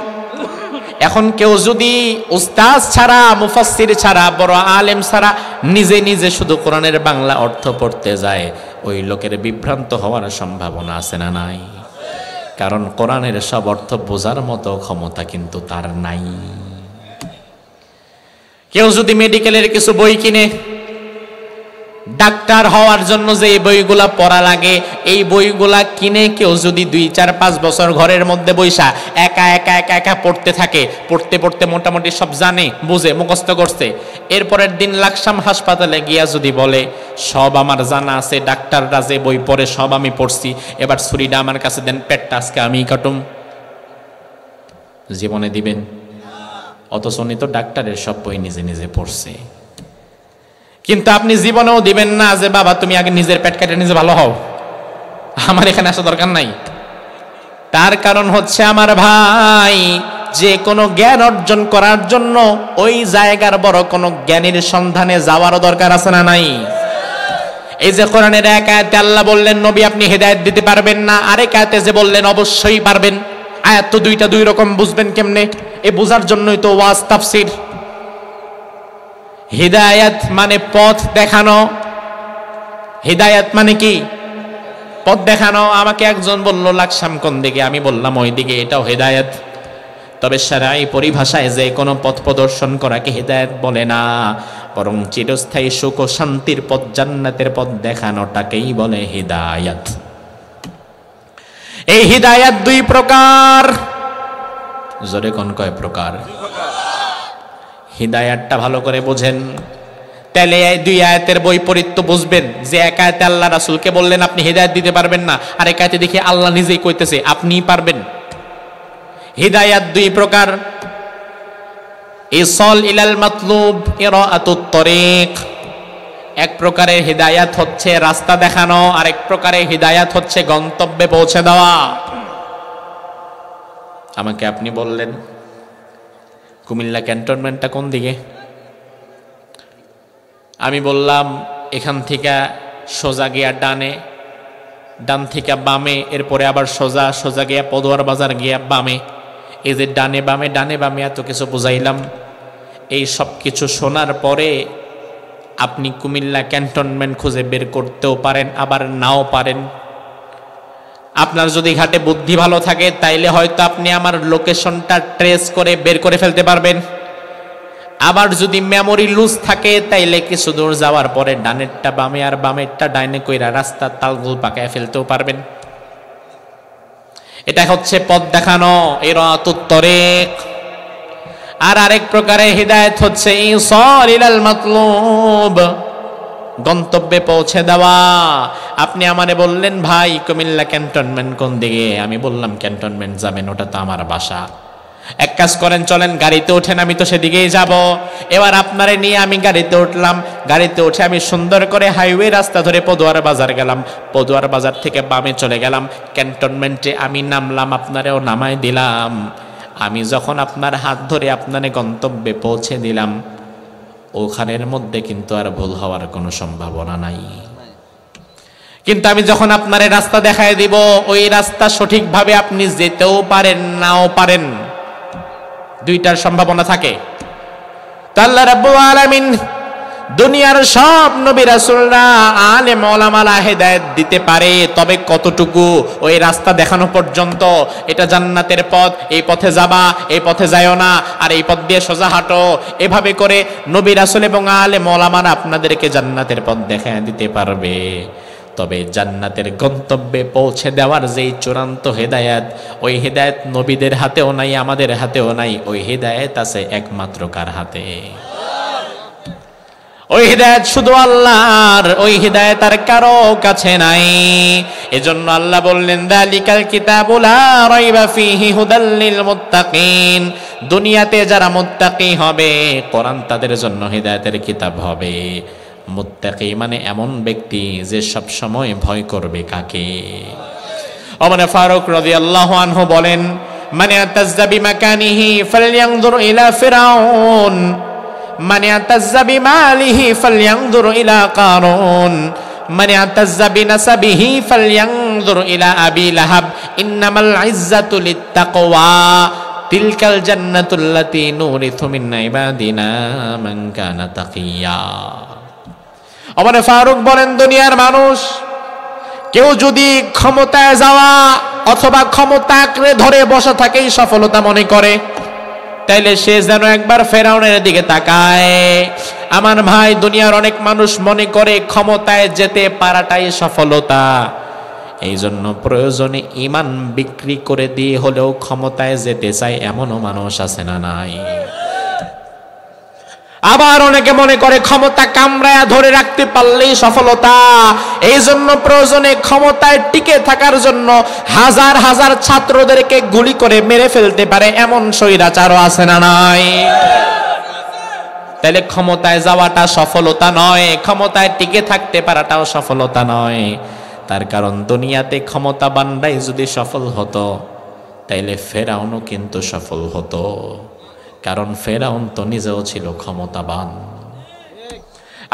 এখন কেউ যদি উস্তাদ ছাড়া, মুফাসসির ছাড়া, বড় আলেম ছাড়া নিজে নিজে শুধু কোরআনের বাংলা অর্থ পড়তে যায়, ওই লোকের বিভ্রান্ত হওয়ার সম্ভাবনা আছে না নাই? কারণ কোরআনের সব অর্থ বোঝার মতো ক্ষমতা কিন্তু তার নাই। কেউ যদি মেডিকেলের কিছু বই কিনে, ডাক্তার হওয়ার জন্য যে এই বইগুলা পড়া লাগে, এই বইগুলা কিনে কেউ যদি 2, 4, 5 বছর ঘরের মধ্যে বইসা একা একা একা একা পড়তে থাকে, পড়তে পড়তে মোটামুটি সব জানে, বুঝে, মুখস্থ করছে, এরপরের দিন লাকসাম হাসপাতালে গিয়া যদি বলে সব আমার জানা আছে, ডাক্তাররা যে বই পড়ে সব আমি পড়ছি, এবার ছুরিটা আমার কাছে দেন, পেটটা আজকে আমিই কাটুম, জীবনে দিবেন? অথচ উনি তো ডাক্তারের সব বই নিজে নিজে পড়ছে। কিন্তু আপনি জীবনেও দিবেন না যে বাবা তুমি আগে নিজের পেট কেটে নিজে ভালো হও, আমার এখানে আসা দরকার নাই। তার কারণ হচ্ছে আমার ভাই, যে কোনো জ্ঞান অর্জন করার জন্য ওই জায়গার বড় কোনো জ্ঞানের সন্ধানে যাওয়ারও দরকার আছে না নাই? এই যে কোরআনের এক আয়াতে আল্লাহ বললেন নবী আপনি হেদায়েত দিতে পারবেন না, আরেক আয়াতে যে বললেন অবশ্যই পারবেন। আয়াত তো দুইটা দুই রকম, বুঝবেন কেমনে? এই বোঝার জন্যই তো ওয়াজ তাফসীর। হিদায়াত মানে পথ দেখানো। হিদায়াত মানে কি? পথ দেখানো। আমাকে একজন বলল লাকসাম কোন দিকে, আমি বললাম ওই দিকে, এটাও হিদায়াত। তবে শরঈ পরিভাষায় যে কোনো পথ প্রদর্শন করাকে হিদায়াত বলে না, বরং চিরস্থায়ী সুখ ও শান্তির পথ, জান্নাতের পথ দেখানোটাকেই বলে হিদায়াত। এই হিদায়াত দুই প্রকার। জোরে কোন কয় প্রকার? হিদায়াতটা ভালো করে বোঝেন, তাহলে এই দুই আয়াতের বৈপরীত্য বুঝবেন। যে এক আয়াতে আল্লাহ রাসূলকে বললেন আপনি হিদায়াত দিতে পারবেন না, আর এক আয়াতে দেখি আল্লাহ নিজেই কইতেছে আপনিই পারবেন। হিদায়াত দুই প্রকার। ইসাল ইলাল মাতলুব, ইরাআতুত তরিক। এক প্রকারের হিদায়াত হচ্ছে রাস্তা দেখানো, আর এক প্রকারের হিদায়াত হচ্ছে গন্তব্যে পৌঁছে দেওয়া। আমাকে আপনি বললেন কুমিল্লা ক্যান্টনমেন্টটা কোন দিকে? আমি বললাম এখান থেকে সোজা গিয়া ডানে, ডান থেকে বামে, এরপরে আবার সোজা, সোজা গিয়া পদুয়ার বাজার গিয়া বামে। এই যে ডানে বামে ডানে বামে এত কিছু বুঝাইলাম, এই সব কিছু শোনার পরে আপনি কুমিল্লা ক্যান্টনমেন্ট খুঁজে বের করতেও পারেন, আবার নাও পারেন। আপনার যদি ঘাটে বুদ্ধি ভালো থাকে তাইলে হয়তো আপনি আমার লোকেশনটা ট্রেস করে বের করে ফেলতে পারবেন। আবার যদি মেমোরি লুজ থাকে তাইলে কিছু দূর যাওয়ার পরে ডানেরটা বামে আর বামেরটা ডাইনে কইরা রাস্তার তালগোল পাকায় ফেলতেও পারবেন। এটা হচ্ছে পথ দেখানো, ইরাআতুত তরিক। আর আরেক প্রকারের হিদায়াত হচ্ছে ইসাল ইলাল মাতলুব, গন্তব্যে পৌঁছে দেওয়া। আপনি আমারে বললেন ভাই কুমিল্লা ক্যান্টনমেন্ট কোন দিকে? আমি বললাম ক্যান্টনমেন্ট যাবেন, ওটা তো আমার বাসা। এক কাজ করেন, চলেন গাড়িতে ওঠেন, আমি তো সেদিকেই যাব। এবার আপনারে নিয়ে আমি গাড়িতে উঠলাম। গাড়িতে উঠে আমি সুন্দর করে হাইওয়ে রাস্তা ধরে পদুয়ার বাজার গেলাম। পদুয়ার বাজার থেকে বামে চলে গেলাম, ক্যান্টনমেন্টে আমি নামলাম, আপনারেও নামাই দিলাম। আমি যখন আপনার হাত ধরে আপনারে গন্তব্যে পৌঁছে দিলাম, ওখানের মধ্যে কিন্তু আর ভুল হওয়ার কোনো সম্ভাবনা নাই। কিন্তু আমি যখন আপনার রাস্তা দেখায় দিব, ওই রাস্তা সঠিকভাবে আপনি যেতেও পারেন, নাও পারেন, দুইটার সম্ভাবনা থাকে। তো আল্লাহ রাব্বুল আলামিন দুনিয়ার সব নবী রাসূলরা, আলেম ওলামারা হেদায়েত দিতে পারে, তবে কতটুকু? ওই রাস্তা দেখানো পর্যন্ত। এটা জান্নাতের পথ, এই পথে যাবা, এই পথে যায়ও না, আর এই পথ দিয়ে সোজা হাঁটো। এভাবে করে নবী রাসূল এবং আলেম ওলামারা আপনাদেরকে জান্নাতের পথ দেখায় দিতে পারবে। তবে জান্নাতের গন্তব্যে পৌঁছে দেওয়ার যেই চূড়ান্ত হেদায়েত, ওই হেদায়েত নবীদের হাতেও নাই, আমাদের হাতেও নাই। ওই হেদায়েত আছে একমাত্র কার হাতে? ওই হিদায়াত শুধু আল্লাহর, ওই হিদায়াত আর কারো কাছে নাই। এজন্য আল্লাহ বললেন যালিকাল কিতাবু লা রাইবা ফীহি হুদাল লিল মুত্তাকিন। দুনিয়াতে যারা মুত্তাকি হবে কোরআন তাদের জন্য হিদায়াতের কিতাব হবে। মুত্তাকি মানে এমন ব্যক্তি যে সব সময় ভয় করবে কাকে? ওমর ফারুক রাদিয়াল্লাহু আনহু বলেন মান ইয়াতাজ্জা বিমাকানিহি ফালয়ানজুর ইলা ফিরাউন মান ইয়াতাজ্জা বিমালিহি ফালয়ানজুর ইলা কারুন মান ইয়াতাজ্জা বিনাসাবিহি ফালয়ানজুর ইলা আবি লাহাব ইন্নামাল ইজ্জাতু লিত্তাকওয়া তিলকাল জান্নাতুল্লাতী নুরিথু মিন ইবাদিনা মান কানা তাকিয়া। ওমর ফারুক বলেন দুনিয়ার মানুষ কেউ যদি ক্ষমতায় যাওয়া অথবা ক্ষমতা আঁকড়ে ধরে বসে থাকেই সফলতা মনে করে, তাইলে সে যেন একবার ফেরাউনের দিকে তাকায়। আমার ভাই, দুনিয়ার অনেক মানুষ মনে করে ক্ষমতায় যেতে পারাটাই সফলতা। এই জন্য প্রয়োজনে ঈমান বিক্রি করে দিয়ে হলেও ক্ষমতায় যেতে চায়, এমনও মানুষ আছে না নাই? আবার অনেকে মনে করে ক্ষমতা কামড়ায়া ধরে রাখতে পারলেই সফলতা। এই জন্য প্রয়োজনে ক্ষমতায় টিকে থাকার জন্য হাজার হাজার ছাত্রদেরকে গুলি করে মেরে ফেলতে পারে, এমন স্বৈরাচারও আছে না নাই? তাহলে ক্ষমতায় যাওয়াটা সফলতা নয়, ক্ষমতায় টিকে থাকতে পারাটাও সফলতা নয়। তার কারণ দুনিয়াতে ক্ষমতাবানরাই যদি সফল হতো তাইলে ফেরাউনও কিন্তু সফল হতো, কারণ ফেরাউন তো নিজেও ছিল ক্ষমতাবান।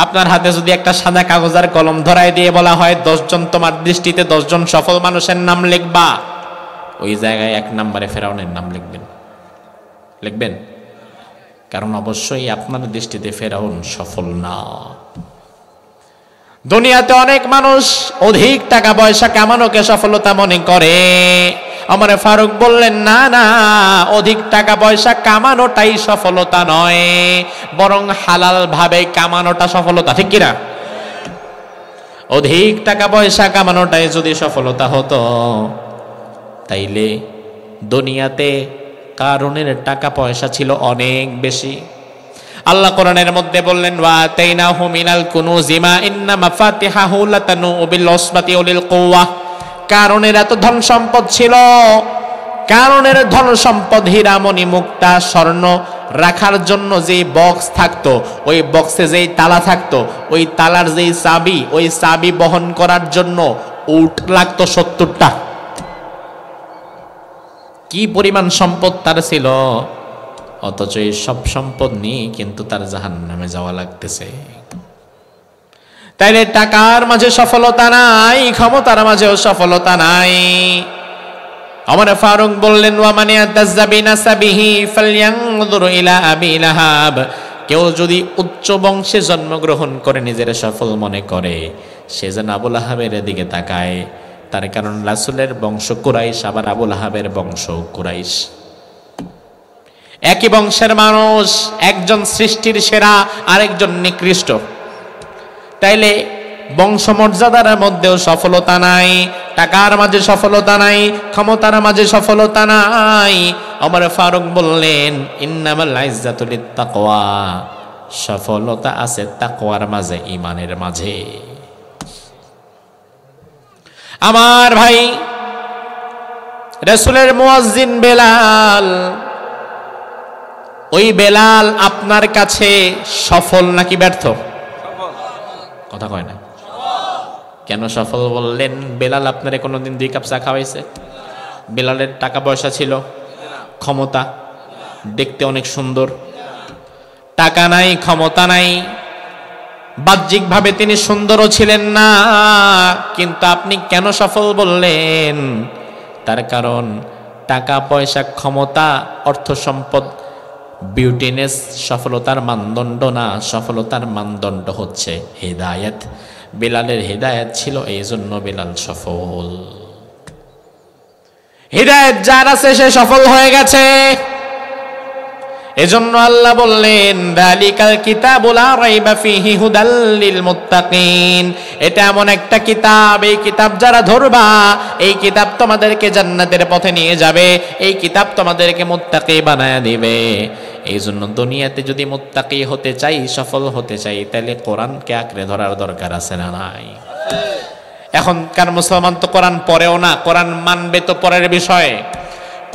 আপনার হাতে যদি একটা সাদা কাগজ আর কলম ধরায় দিয়ে বলা হয় 10 জন, তোমার দৃষ্টিতে 10 জন সফল মানুষের নাম লিখবা, ওই জায়গায় 1 নম্বরে ফেরাউনের নাম লিখবেন। লিখবেন? কারণ অবশ্যই আপনার দৃষ্টিতে ফেরাউন সফল না। দুনিয়াতে অনেক মানুষ অধিক টাকা পয়সা কামানোকে সফলতা মনে করে। ওমর ফারুক বললেন না না, অধিক টাকা পয়সা কামানোটাই সফলতা নয়, বরং হালাল ভাবে কামানোটা সফলতা। ঠিক কিনা? অধিক টাকা পয়সা কামানোটাই যদি সফলতা হতো তাইলে দুনিয়াতে কারুনের টাকা পয়সা ছিল অনেক বেশি। আল্লাহ কোরআনের মধ্যে বললেন ওয়া আতাইনাহু মিনাল কুনুজি মা ইন্না মাফাতিহাহু লাতানু বিল উসবাতি উলিল কুওয়া। কারণের এত ধন সম্পদ ছিল, কারণের ধন সম্পদ হীরা মণি মুক্তা স্বর্ণ রাখার জন্য যে বক্স থাকতো, ওই বক্সে যেই তালা থাকতো, ওই তালার যেই চাবি, ওই চাবি বহন করার জন্য উট লাগতো 70টা। কি পরিমাণ সম্পদ তার ছিল, অথচ এই সব সম্পদ নিয়ে কিন্তু তার জাহান্নামে যাওয়া লাগতেছে। তাইলে টাকার মাঝে সফলতা নাই, ক্ষমতার মাঝেও সফলতা নাই। ওমর ফারুক বললেন ওয়া মান ইয়াতাজ্জা বিনাসাবিহি ফালয়ানজুর ইলা আবি লাহাব। কেউ যদি উচ্চ বংশে জন্মগ্রহণ করে নিজের সফল মনে করে, সে যেন আবু লাহাবের দিকে তাকায়। তার কারণ রাসূলের বংশ কুরাইশ, আবার আবু লাহাবের বংশ কুরাইশ। একই বংশের মানুষ, একজন সৃষ্টির সেরা, আরেকজন নিকৃষ্ট। তাইলে বংশমর্যাদার মধ্যেও সফলতা নাই, টাকার মাঝে সফলতা নাই, ক্ষমতার মাঝে সফলতা নাই। ওমর ফারুক বললেন ইন্নামাল ইজ্জাতু লিত্তাকওয়া। সফলতা আছে তাকওয়ার মাঝে, ঈমানের মাঝে। আমার ভাই, রাসূলের মুয়াজ্জিন বেলাল, ওই বেলাল আপনার কাছে সফল নাকি ব্যর্থ? কথা কয় না কেন? সফল বললেন। বেলাল আপনারে কোনোদিন 2 কাপ চা খাওয়াইছে? বেলালের টাকা পয়সা ছিল, ক্ষমতা, দেখতে অনেক সুন্দর। টাকা নাই, ক্ষমতা নাই, বাহ্যিকভাবে তিনি সুন্দরও ছিলেন না, কিন্তু আপনি কেন সফল বললেন? তার কারণ টাকা পয়সা, ক্ষমতা, অর্থ সম্পদ, বিউটিনেস সফলতার মানদণ্ড না। সফলতার মানদণ্ড হচ্ছে হিদায়াত। বেলালের হিদায়াত ছিল, এই জন্য বেলাল সফল। হিদায়াত যার আছে সে সফল হয়ে গেছে। এজন্য আল্লাহ বললেন যালিকাল কিতাবু লা রাইবা ফীহি হুদাল লিল মুত্তাকিন। এটা এমন একটা কিতাব, এই কিতাব যারা ধরবা, এই কিতাব তোমাদেরকে জান্নাতের পথে নিয়ে যাবে, এই কিতাব তোমাদেরকে মুত্তাকি বানায় দিবে। এই জন্য দুনিয়াতে যদি মুত্তাকি হতে চাই, সফল হতে চাই, তাহলে কোরআনকে আঁকড়ে ধরার দরকার আছে না নাই? এখনকার মুসলমান তো কোরআন পড়েও না, কোরআন মানবে তো পরের বিষয়।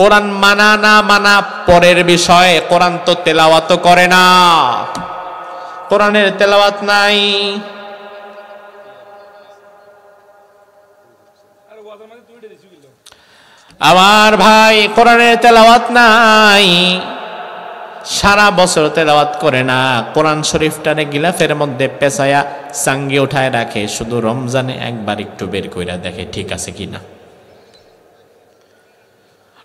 কোরআন মানা না মানা পরের বিষয়, কোরআন তো তেলাওয়াত করে না, কোরআনের তেলাওয়াত নাই। আমার ভাই, কোরআনের তেলাওয়াত নাই, সারা বছর তেলাওয়াত করে না, কোরআন শরীফটারে গিলাফের মধ্যে পেঁচায়া সাঙ্গি উঠায় রাখে, শুধু রমজানে একবার একটু বের কইরা দেখে ঠিক আছে কিনা।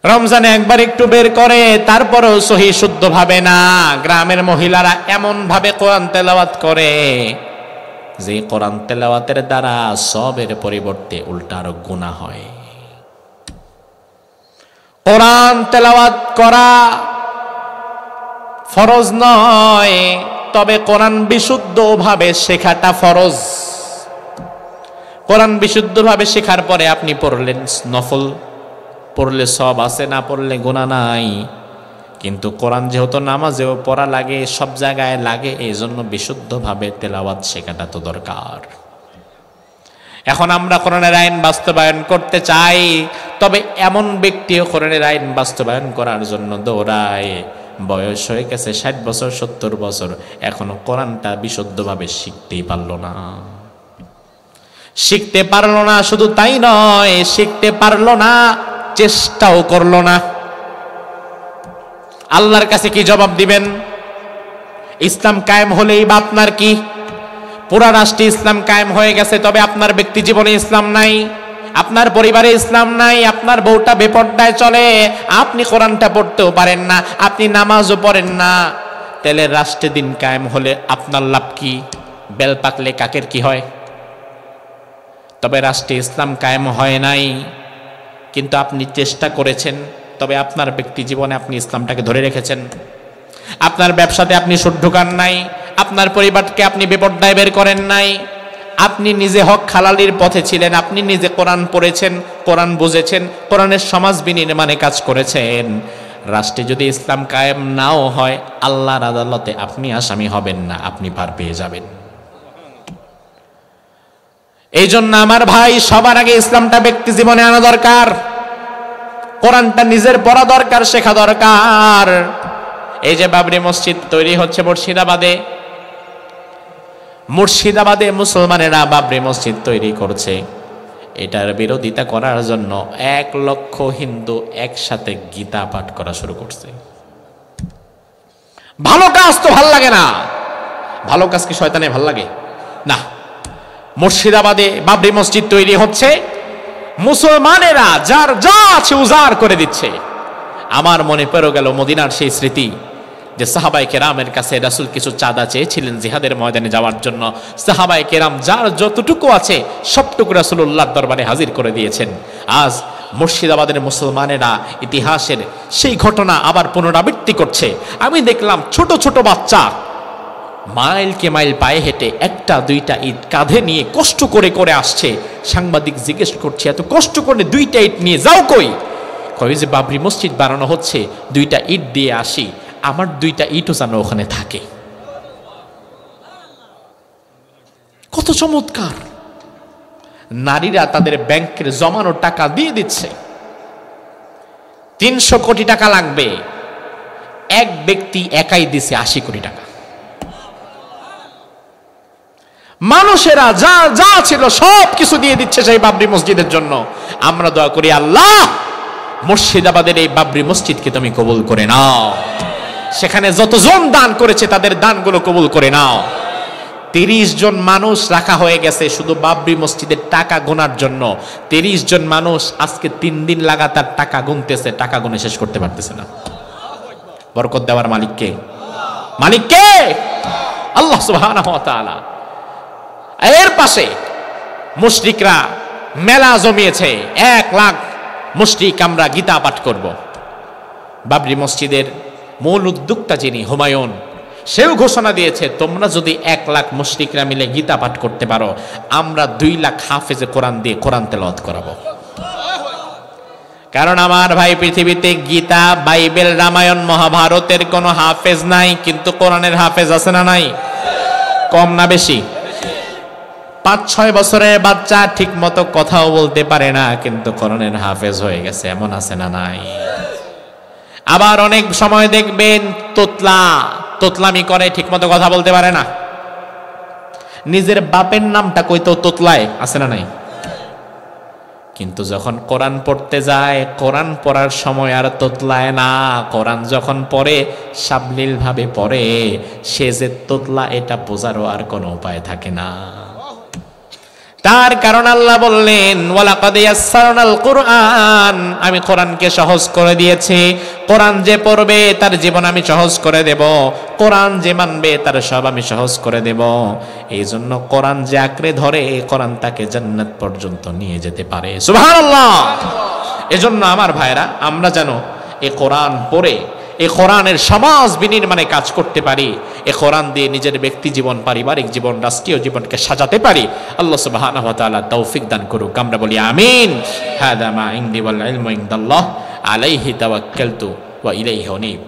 রমজানে একবার একটু বের করে, তারপরেও সহি শুদ্ধ ভাবে না। গ্রামের মহিলারা এমন ভাবে কোরআন তেলাওয়াত করে যে কোরআন তেলাওয়াতের দ্বারা সবের পরিবর্তে উল্টা আরো গুনাহ হয়। কোরআন তেলাওয়াত করা ফরজ নয়, তবে কোরআন বিশুদ্ধভাবে শেখাটা ফরজ। কোরআন বিশুদ্ধভাবে শেখার পরে আপনি পড়লেন, নফল পড়লে সব আছে, না পড়লে গুনাহ নাই। কিন্তু কোরআন যেহেতু নামাজেও পড়া লাগে, সব জায়গায় লাগে, এই জন্য বিশুদ্ধভাবে তেলাওয়াত শেখাটা তো দরকার। এখন আমরা কোরআনের আইন বাস্তবায়ন করতে চাই, তবে এমন ব্যক্তিও কোরআনের আইন বাস্তবায়ন করার জন্য দৌড়ায়, বয়স হয়ে গেছে 60 বছর 70 বছর, এখনো কোরআনটা বিশুদ্ধভাবে শিখতেই পারলো না। শিখতে পারলো না, শুধু তাই নয়, শিখতে পারলো না, চেষ্টাও করলো না। আল্লাহর কাছে কি জবাব দিবেন? ইসলাম কায়েম হলেই বা আপনার কি? পুরা রাষ্ট্রে ইসলাম কায়েম হয়ে গেছে, তবে আপনার ব্যক্তি জীবনে ইসলাম নাই, আপনার পরিবারে ইসলাম নাই, আপনার বউটা বেপর্দায় চলে, আপনি কোরআনটা পড়তেও পারেন না, আপনি নামাজও পড়েন না, তাহলে রাষ্ট্রে দিন কায়েম হলে আপনার লাভ কি? বেল পাকলে কাকের কি হয়? তবে রাষ্ট্রে ইসলাম কায়েম হয় নাই, কিন্তু আপনি চেষ্টা করেছেন, তবে আপনার ব্যক্তি জীবনে আপনি ইসলামটাকে ধরে রেখেছেন। আপনার ব্যবসাতে আপনি সুদ ঢোকান নাই, আপনার পরিবারকে আপনি বেপর্দায় বের করেন নাই, আপনি নিজে হক হালালির পথে ছিলেন, আপনি নিজে কোরআন পড়েছেন, কোরআন বুঝেছেন, কোরআনের সমাজ বিনির্মাণে কাজ করেছেন। রাষ্ট্রে যদি ইসলাম কায়েম নাও হয়, আল্লাহর আদালতে আপনি আসামি হবেন না, আপনি পার পেয়ে যাবেন। এই জন্য আমার ভাই, সবার আগে ইসলামটা ব্যক্তি জীবনে আনা দরকার, কোরআনটা নিজের পড়া দরকার, শেখা দরকার। এই যে বাবরি মসজিদ তৈরি হচ্ছে মুর্শিদাবাদে মুসলমানেরা বাবরি মসজিদ তৈরি করছে, এটার বিরোধিতা করার জন্য 1 লক্ষ হিন্দু একসাথে গীতা পাঠ করা শুরু করছে। ভালো কাজ তো ভাল লাগে না, ভালো কাজ কি শয়তানে ভাল লাগে? না। মুর্শিদাবাদে বাবরি মসজিদ তৈরি হচ্ছে, মুসলমানেরা যার যা আছে উজাড় করে দিচ্ছে। আমার মনে পড়ে গেল মদিনার সেই স্মৃতি, যে সাহাবায়ে কেরামের কাছে রাসূল কিছু চাঁদা চেয়েছিলেন জিহাদের ময়দানে যাওয়ার জন্য। সাহাবায়ে কেরাম যার যতটুকু আছে সবটুকু রাসূলুল্লাহর দরবারে হাজির করে দিয়েছেন। আজ মুর্শিদাবাদের মুসলমানেরা ইতিহাসের সেই ঘটনা আবার পুনরাবৃত্তি করছে। আমি দেখলাম ছোট ছোট বাচ্চা মাইলকে মাইল পায়ে হেঁটে 1টা 2টা ইট কাঁধে নিয়ে কষ্ট করে করে আসছে। সাংবাদিক জিজ্ঞেস করছে, এত কষ্ট করে 2টা ইট নিয়ে যাও কই? কই যে বাবরি মসজিদ বানানো হচ্ছে, 2টা ইট দিয়ে আসি, আমার 2টা ইটও যেন ওখানে থাকে। কত চমৎকার! নারীরা তাদের ব্যাংকের জমানো টাকা দিয়ে দিচ্ছে। 300 কোটি টাকা লাগবে, এক ব্যক্তি একাই দিছে 80 কোটি টাকা। মানুষেরা যা যা ছিল সব কিছু দিয়ে দিচ্ছে সেই বাবরি মসজিদের জন্য। আমরা দোয়া করি, আল্লাহ মুর্শিদাবাদের এই বাবরি মসজিদকে তুমি কবুল করে নাও, সেখানে যতজন দান করেছে তাদের দানগুলো কবুল করে নাও। 30 জন মানুষ রাখা হয়ে গেছে শুধু বাবরি মসজিদের টাকা গোনার জন্য। 30 জন মানুষ আজকে 3 দিন লাগাতার টাকা গুনতেছে, টাকা গুনে শেষ করতে পারতেছে না। বরকত দেওয়ার মালিক কে? মালিক কে? আল্লাহ সুবহানাহু ওয়া তাআলা। এর পাশে মুশরিকরা মেলা জমিয়েছে, 1 লাখ মুশরিক আমরা গীতা পাঠ করব। বাবরি মসজিদের মূল উদ্যোক্তা যিনি হুমায়ুন, সেও ঘোষণা দিয়েছে, তোমরা যদি 1 লাখ মুশরিকরা মিলে গীতা পাঠ করতে পারো, আমরা 2 লাখ হাফেজে কোরআন দিয়ে কোরআন তেলাওয়াত করাবো। কারণ আমার ভাই, পৃথিবীতে গীতা, বাইবেল, রামায়ণ, মহাভারতের কোনো হাফেজ নাই, কিন্তু কোরআনের হাফেজ আছে না নাই? কম না বেশি? 5-6 বছরের বাচ্চা ঠিক মতো কথাও বলতে পারে না, কিন্তু কোরআনের হাফেজ হয়ে গেছে, এমন আছে না নাই? আবার অনেক সময় দেখবেন তোতলামি করে, ঠিক মতো কথা বলতে পারে না, নিজের বাপের নামটা কইতো তোতলায়, আছে না নাই? কিন্তু যখন কোরআন পড়তে যায়, কোরআন পড়ার সময় আর তোতলায় না, কোরআন যখন পড়ে সাবলীল ভাবে পড়ে, সে যে তোতলা এটা বোঝারও আর কোনো উপায় থাকে না। তার কারণ আল্লাহ বললেন, ওয়ালাকাদ ইয়াসসারনাল কুরআন, আমি কোরআনকে সহজ করে দিয়েছি। কোরআন যে পড়বে তার জীবন আমি সহজ করে দেব, কোরআন যে মানবে তার সব আমি সহজ করে দেব। এই জন্য কোরআন যে আঁকড়ে ধরে, কোরআন তাকে জান্নাত পর্যন্ত নিয়ে যেতে পারে। সুবহানাল্লাহ। এজন্য আমার ভাইরা, আমরা যেন এই কোরআন পড়ে এই কোরআনের সমাজ বিনির্মাণে কাজ করতে পারি, এই কোরআন দিয়ে নিজের ব্যক্তি জীবন, পারিবারিক জীবন, রাষ্ট্রীয় জীবনকে সাজাতে পারি। আল্লাহ সুবহানাহু ওয়া তাআলা তৌফিক দান করুক। আমরা বলি আমিন। হাদা মা ইনদি ওয়াল ইলমু ইনদাল্লাহ, আলাইহি তাওয়াক্কালতু ওয়া ইলাইহি উনীব।